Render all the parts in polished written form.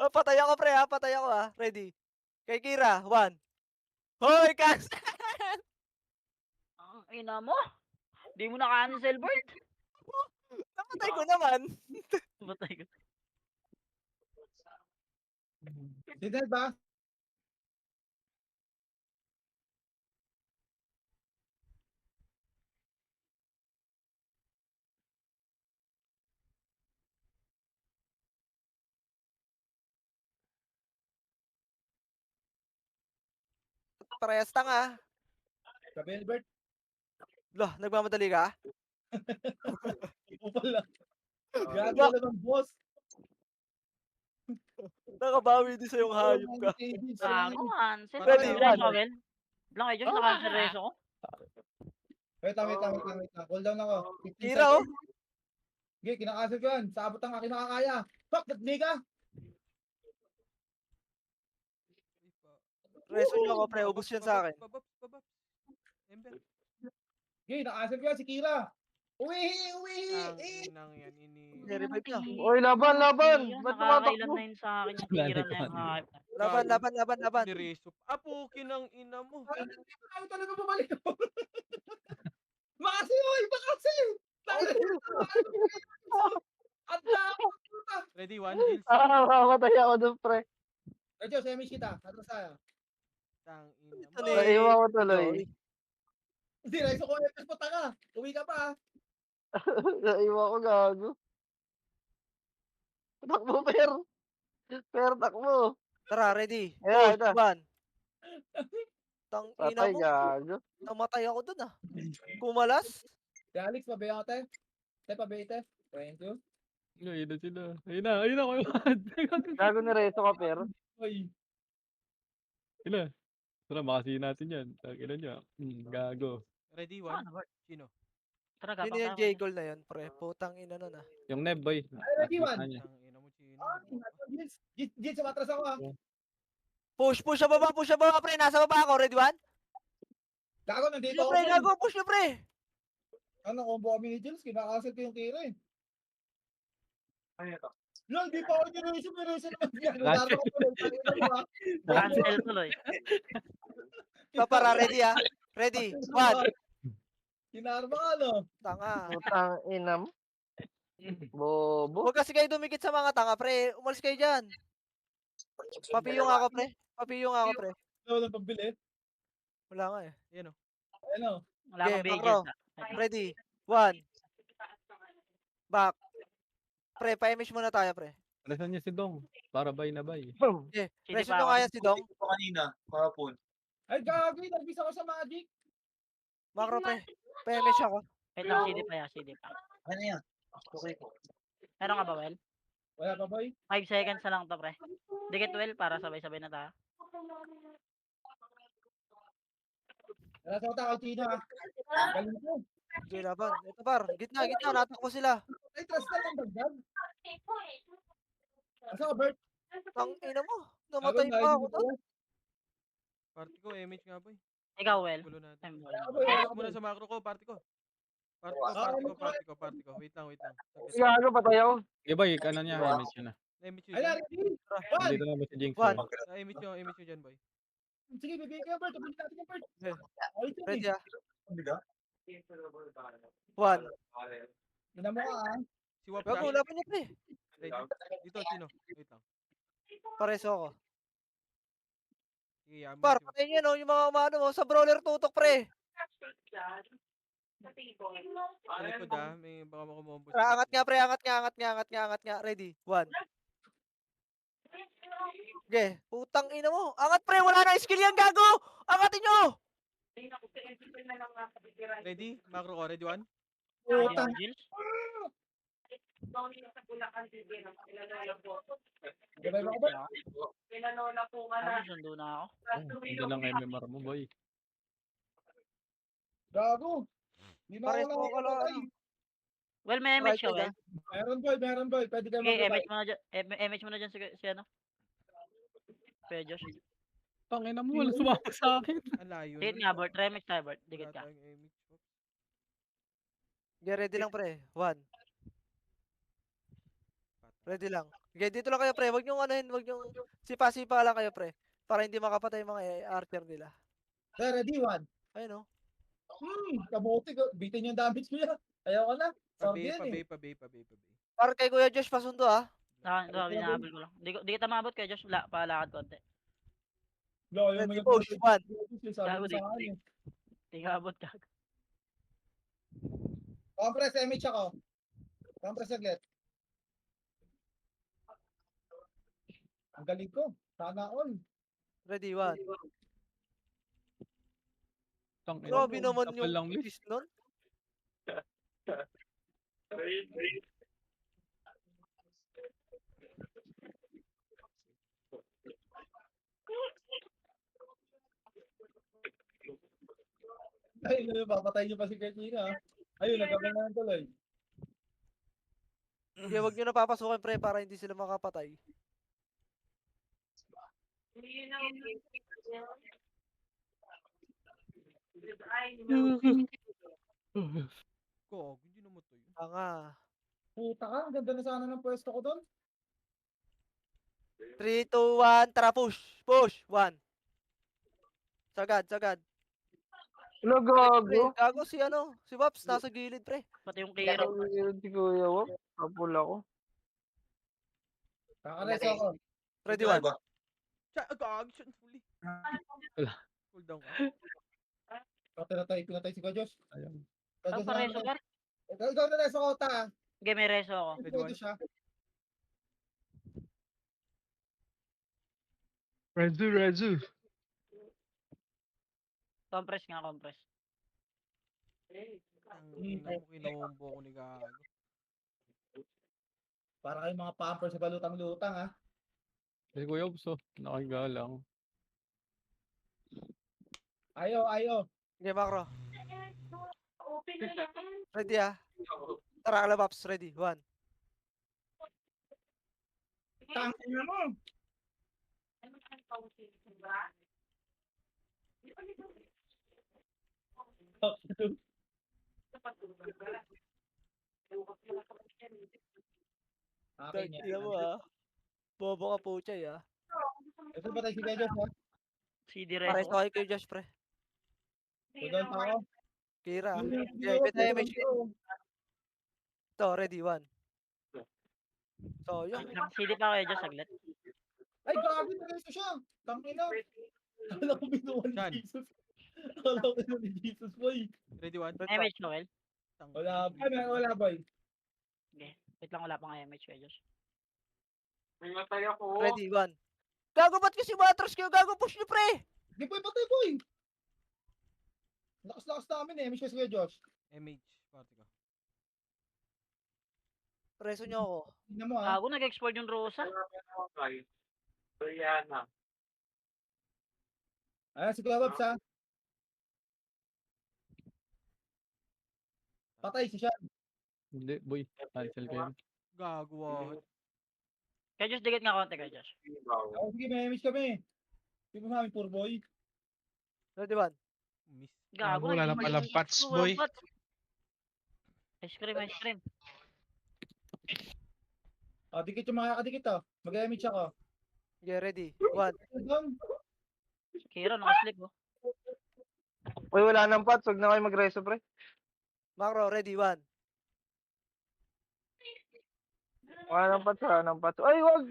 Oh, patay ako pre ha, patay ako ha. Ready? Kay Kira, 1. Hoy, cancel! Ang ina mo. Di mo na-cancel, Bert. Napatay ko naman. Patay ka. Si Del ba? Parehas tanga. Sabi Albert, Lah, nagmamadali ka? ikaw pala. Gago Lah, ka naman, boss. nakabawi din sa yung hayop ka. Gago, cancel. Ready, Reso one. ka, Wel? Lang kayo, Josh, na-cancel reso ko. Wait lang. Hold down ako. 15 Kira oh. seconds. Okay, kinakancel ko yan. Sa abot ang aking nakakaya. Fuck, nagdiga. Reso nyo ako pre, ubos yan sa akin. Ember. Okay, nakancel ko yan si Kira. Uwihi! Nang yan, ini. Revive na. Oy, laban! Ba't Nakakailan tumatakbo? na yun sa akin yung tira na yung hype. Laban. Direso. Apukin ang ina mo. Ay, hindi pa tayo talaga bumalik. Makasi, oy! Makasi! Ang dami! Ready, 1, Gills. Makamatay ako dun, pre. Medyo, semi kita. Atras tayo. Tang ina mo. Ito ni... Naiwan ko tuloy. Hindi, reso ko. Epes mo tanga. Uwi ka pa. Naiwan ko, gago. Takbo, per. Per, takbo. Tara, ready. Ayan, Push, ito. 1. Tang ina Patay, mo. gago. Namatay ako dun ah. Kumalas. Si Alex, pabayaan ka, te. Te, pabayaan, te. Thank you. Ayun na sila. Ayun na kayo. Gago ni Rezo ka, per. Oy. Sila. Tara, makasihin natin yan. Takilan nyo. Gago. Ready, Ah, 1. Sino? Tara, Sino gabang yung tayo. J-Goal na yun, pre? Putang ina nun ah. Yung Neb, boy. Ay, ready, one. Nakita niya. Tang ina mo, sino? Git, sumatras ako, ah. Push sa baba, pre. Nasa baba ako, ready 1? Gago, Push nandito nyo, ako. pre, pre. gago, push nyo, pre. Ano, combo kami ni Jules, kinakancel ko yung Kira, eh. Lol, di pa ako nireso, may reso naman yan. Nagdaro ko tuloy, tangina mo, ah. Cancel tuloy. Papara, ready ah. Ready, 1. Kinarma ka, no? Tanga. Putang inam. Bobo. Huwag kasi kayo dumikit sa mga tanga, pre. Umalis kayo dyan. Papiyo nga ako, pre. Wala nang pambili. Wala nga eh. Yan o. Ano? Wala Okay, akong Macro. Vegas. Ready, 1. Back. Pre, pa-image muna tayo, pre. Alisan niya si Dong. Para bay na bay. Okay, Sige pressure pa nyo ako. kaya si Dong. Kanina, kahapon. Ay, gagi, nagbis ako sa Magic. Macro, pre. Pa-image ako. Wait lang, CD pa ya, CD pa. Ano yan? Okay po. Meron ka ba, Wel? Wala pa, boy. 5 seconds na lang to, pre. Dikit, Wel, para sabay-sabay na tayo. Wala sa kota, Altina. Galing ko. Okay, laban. Ito, par. Gitna. Natakbo sila. Ay, trust na lang dagdag. Asa ka, Bert? Tang ina mo. Namatay pa ako doon. Party ko, MH nga boy. Ikaw, Wel. Gulo natin. Time mo. Focus muna sa macro ko, party ko. Party ko. Wait lang. Gago, patay ako. Okay, boy. Ano niya? Image yun na. Na-MH yun Ay, dyan. ready? One. Dito na ba si Jinx? 1. Na-MH nyo dyan boy. Sige, bibigyan kayo, Bert. Tubunin natin yung Bert. Okay. Ay, ito, Ready eh. ah. Biga? 1. Ina mo ka, ah. Si Wap Gago, na. laban niya, pre. Ready? Dito, sino? Wait lang. Pareso ako. Sige, yaman. Par, patayin niyo no, yung mga umano mo. Sa brawler tutok, pre. Sa likod ah. May baka makumombo. Tara, angat nga, pre. Angat nga. Ready, 1. Okay, putang ina mo. Angat, pre. Wala na skill yan, gago. Angatin nyo. Ready? Macro ko. Ready 1? Putang. Gills? Gabay mo ka, Bert. Ano, sundo na ako. Ito lang MMR mo, boy. Gago. Hindi na Pares ako mo ka lang, nakakatay. ano. Well, may Right MH ka, side, Wel. Meron, boy. Pwede kayo Okay, mag-reply. MH mo na dyan. MH mo na dyan si ano? Kuya Josh. Tangina mo, wala sumama sa akin. Ang layo. Dikit nga, Bert. Remix tayo, Bert. Dikit ka. Okay, ready lang, pre. 1. Ready lang. Okay, dito lang kayo, pre. Huwag niyong anuhin, huwag niyong sipa-sipa lang kayo, pre. Para hindi makapatay yung mga archer nila. Pre, ready, one. Ayun, oh. Kabuti ko. Bitin yung damage ko yan. Ayaw ko na. Sorry yan eh. Pabay. Para kay Kuya Josh, pasundo, ah. Hinahabol ko lang. Di kita maabot kay Josh. Palakad konti. Lo, yung Ready, mga push, one. sabi Gago, ko sa akin eh. Di ka abot ka. Compress MH ako. Compress agad. Ang galing ko. Sana all. Ready, one. Tang ina Grabe mo, naman kapal yung lang miss. twist nun. Ay, papatay niyo pa si Katrina. Ayun, nagkabang na tuloy. Okay, huwag niyo na papasukin, pre, para hindi sila makapatay. Ko, hindi namatay. Tanga. Puta ka, ang ganda na sana ng pwesto ko doon. 3, 2, 1, tara, push! Push! 1. Sagad, sagad. Ano Pre, gago? gago si ano, si Waps, nasa gilid, pre. Pati yung Kira. Yun si Kuya Wap. Kapul ako. Kakareso ako. Ready, 1. Action fully. Cool down ka. Pinatay si Kajos. Ayun. Ang pareso ka. Ikaw na reso ko, ta. Okay, may reso ako. Pwede siya. Rezu. Compress nga, compress. Ang ina mo, kinombo ko ni Gago. Para kayong mga pampers sa balutang-lutang ha. Si Kuya Ops, oh. Nakagalang. Ayaw. Okay, macro. Ready, ah. Tara, Waps, ready, 1. Tangin na mo. Akin Tangina yan. mo, ah. Bobo ka po, Chay, ah. Ito ba tayo si Kajos ha? CD Pares reso. ako kay Josh, pre. Tudon pa ako. Kira. Tudon Okay, pwede MH. ko. Ito, ready, 1. So, yun. CD pa kayo Josh, saglit. Ay, grabe na reso siya. Tangin na. Akala ko binuwan ni Saan? Jesus. Akala ko binuwan ni Jesus, boy. Ready, one? MH Noel. Wala, boy. Wait lang, wala pang MH kay Josh. Ready, 1. Gago, ba't kasi matros kayo? Gago, push nyo, pre! Di boy, patay, boy. Lakas-lakas namin eh. Miss ko si Josh. MH, party ka. Preso nyo ako. Tingnan mo ha. Gago, nag-export yung Rosa. Ayan, si Kuya Babs ha. Patay si siya. Hindi, boy. Cancel ko yan. Gago, wahid. Kay Josh, digit nga konti kay Josh. Ako, sige, may miss kami. Hindi mo namin poor boy. Ready, 1. Miss. Gago, Wala na palang pats, boy. Ice cream. Dikit yung mga kadikit oh. Mag-MH ako. Okay, ready, 1. Doon. Kira, nakaslip oh. Uy, wala nang pats. Huwag na kayo mag-reso, pre. Macro, ready, 1. Wala nang pats. Ay, wag!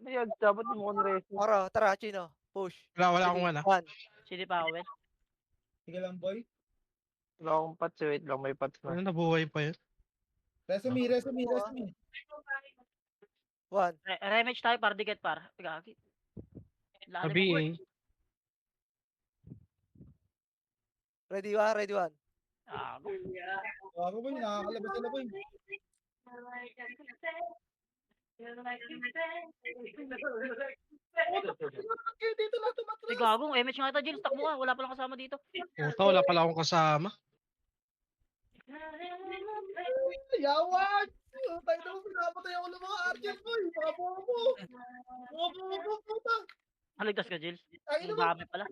Ayan, dapat mo kong reso. Macro, tara, Chino. Push. Wala akong wala. 1. CD pa ako, Wel. Sige lang boy. Wala akong pats. Wait lang, may pats na. Ano, nabuhay pa yun? Resume. 1. Remage tayo para digit par. Gagi. Lalim Sabi ako. eh. Ready, 1. Ready, 1. Gago. Ako boy, nakakalabas sila boy. Dito na Ay, tumatras. gago. MH nga ito, Jill. Takbo ka. Wala palang kasama dito. Puta, wala pala akong kasama. Yawan! Tayo na mo, pinapatay ako ng mga archers boy. Mga bobo. Mga bobo, puta. Haligtas ka, Jill. Tayo na Ang mo. dami pala.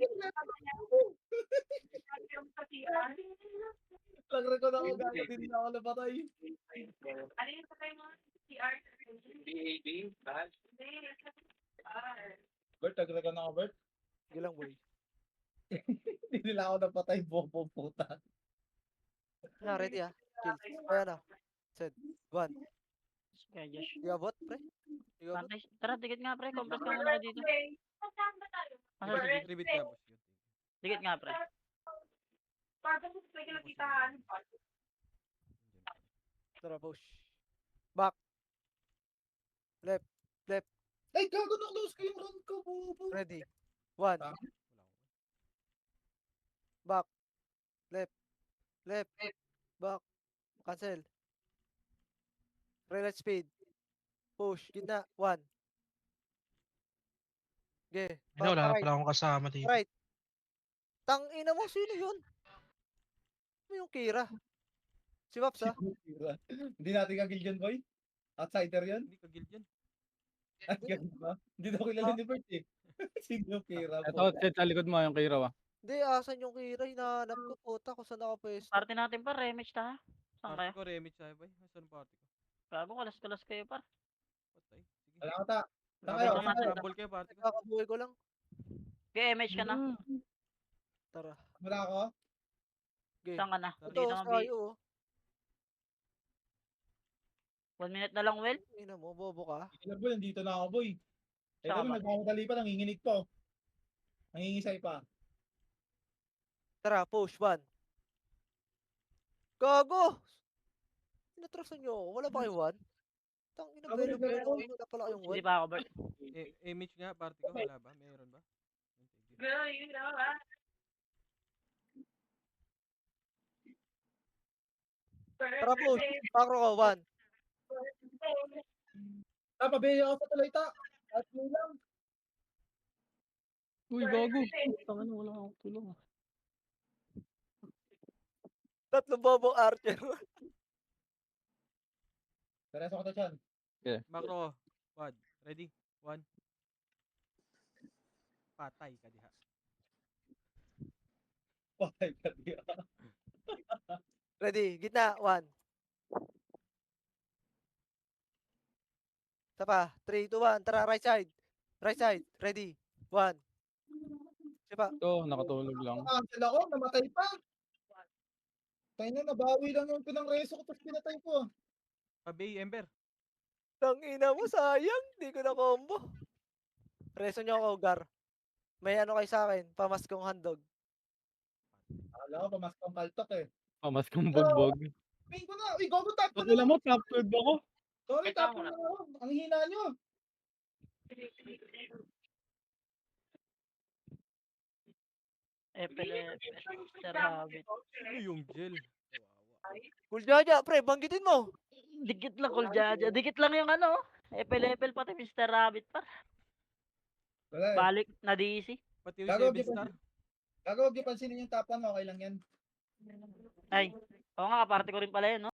Nag-record ako gagawin din ako napatay. Bert, tagragan ako, Bert. Sige lang, boy. Hindi nila ako napatay, bobo puta. Na, ready ah. Kill. Ayan na. Set. 1. Sige, Josh. Di abot, pre. Di abot. Pantay. Tara, dikit nga, pre. Compress ka muna dito. Asa si Jig? Tribute ka, boss. Yun. Dikit nga, pre. Tara, push. Back. Left. Ay, gago na close ko yung round ko, bobo. Ready. 1. Ah. Back. Left. Back. Cancel. Reload speed. Push. Gitna. 1. Okay. Ano, wala na pala akong kasama dito. Right. Tangina mo, sino yun? Ano yung Kira? Si Maps ah? Hindi natin kagil yun, boy. Outsider yun. Hindi ka guild yan. At ganun ba? Hindi daw kilala ni Bert eh. Sino Kira po? Ito, Chet, sa likod mo yung Kiraw ah. Hindi, asan yung Kira? Hinahanap ko, puta, kung saan nakapwesto. Party natin, par. Rematch ta, ha? Saan kayo? Party ko, remit tayo, boy. Nasaan party ko? Gago, kalas-kalas kayo, par. Patay. Sige. Wala ko ta. Saan Grabe kayo? lang natin. Rumble kayo, party ko. Kakabuhay ko lang. Okay, MH ka na. Tara. Wala ako? Okay. Saan ka na? Ito, Dito naman, sayo oh. 1 minute na lang, Will. Ina mo, bobo ka. Ilan boy, nandito na ako, boy. Eh, Saan kami ba? nagmamadali pa, nanginginig pa. Nangingisay pa. Tara, push, 1. Gago! Inatrasan nyo ako. Wala ba kayong 1? Tangina, Gago, velo, naglalaro. velo. Wala pala kayong Hindi 1. pa ako, Bert. Image nga, party ko. Wala ba? Mayroon ba? Sige. Tara, push. Macro ko, 1. Pabeya ako sa talayta. At yun lang. Uy, gago. Tangin, wala akong tulong. Tatlong bobong archer. Tereso ko to dyan. Macro ko. Quad. Ready? 1. Patay ka diha. Patay ka diya. Ready, gitna, 1. Isa pa, 3, 2, 1. Tara, right side. Right side, ready. 1. Isa pa. Ito, nakatulog lang. Cancel ako, namatay pa. Tayo na, nabawi lang yung pinang-reso ko tapos pinatay ko. Pabay, Ember. Tangina mo, sayang. Di ko na combo. Reso nyo ako, Gar. May ano kayo sa akin, pamaskong handog. Alam ko, pamaskang paltok eh. Pamas kong bugbog. Ping ko na. Uy, gogo tap ko Pag na. mo, top 12 ako. Sorry, tap ko na ako. Ang hina nyo. Mr. Habit. Ano yung gel? Kawawa. Cool Jaja, pre, banggitin mo. Dikit lang, Cool Jaja. Dikit lang yung ano. Epel-epel pati Mr. Rabbit, par. Wala eh. Balik na DC. Pati yung Gago, 7 star. Gago, huwag niyo pansinin yung top 1, okay lang yan. Ay, oo nga, kaparte ko rin pala yun, no?